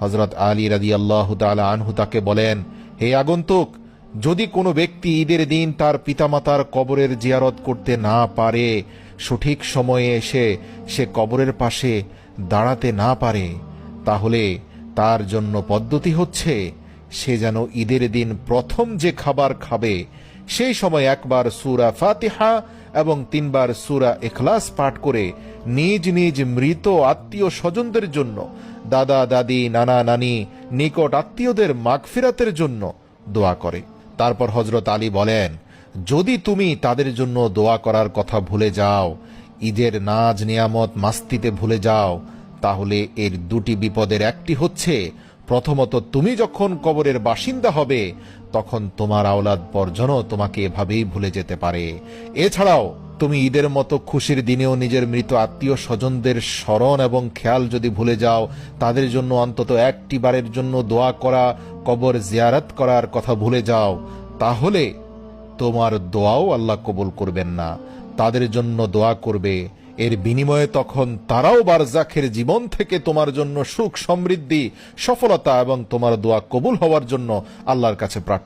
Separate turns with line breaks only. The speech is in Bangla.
হযরত আলী রাদিয়াল্লাহু তাআলা আনহু তাকে বলেন, হে আগন্তুক, যদি কোনো ব্যক্তি ঈদের দিন তার পিতামাতার কবরের জিয়ারত করতে না পারে, সঠিক সময়ে এসে সে কবরের পাশে দাঁড়াতে না পারে, তাহলে তার জন্য পদ্ধতি হচ্ছে সে যেন ঈদের দিন প্রথম যে খাবার খাবে সেই সময় একবার সূরা ফাতিহা এবং 3 বার সূরা ইখলাস পাঠ করে নিজ নিজ মৃত আত্মীয় স্বজনদের জন্য, দাদা দাদি, নানা নানি, নিকট আত্মীয়দের মাগফিরাতের জন্য দোয়া করে। তারপর হযরত আলী বলেন, যদি তুমি তাদের জন্য দোয়া করার কথা ভুলে যাও, ঈদের নাজ নিয়ামত মাস্তিতে ভুলে যাও, তাহলে এর দুটি বিপদের একটি হচ্ছে, প্রথমত তুমি যখন কবরের বাসিন্দা হবে তখন তোমার আওলাদ পরজনও তোমাকে এভাবেই ভুলে যেতে পারে। এছাড়াও তুমি ঈদের মতো খুশির দিনেও নিজের মৃত আত্মীয় স্বজনদের স্মরণ এবং খেয়াল যদি ভুলে যাও, তাদের জন্য অন্তত একটি বারের জন্য দোয়া করা, কবর জিয়ারত করার কথা ভুলে যাও, তাহলে তোমার দোয়াও আল্লাহ কবুল করবেন না। তাদের জন্য দোয়া করবে, এর বিনিময়ে তখন তারাও বারজাখের জীবন থেকে তোমার জন্য সুখ, সমৃদ্ধি, সফলতা এবং তোমার দোয়া কবুল হওয়ার জন্য আল্লাহর কাছে প্রার্থনা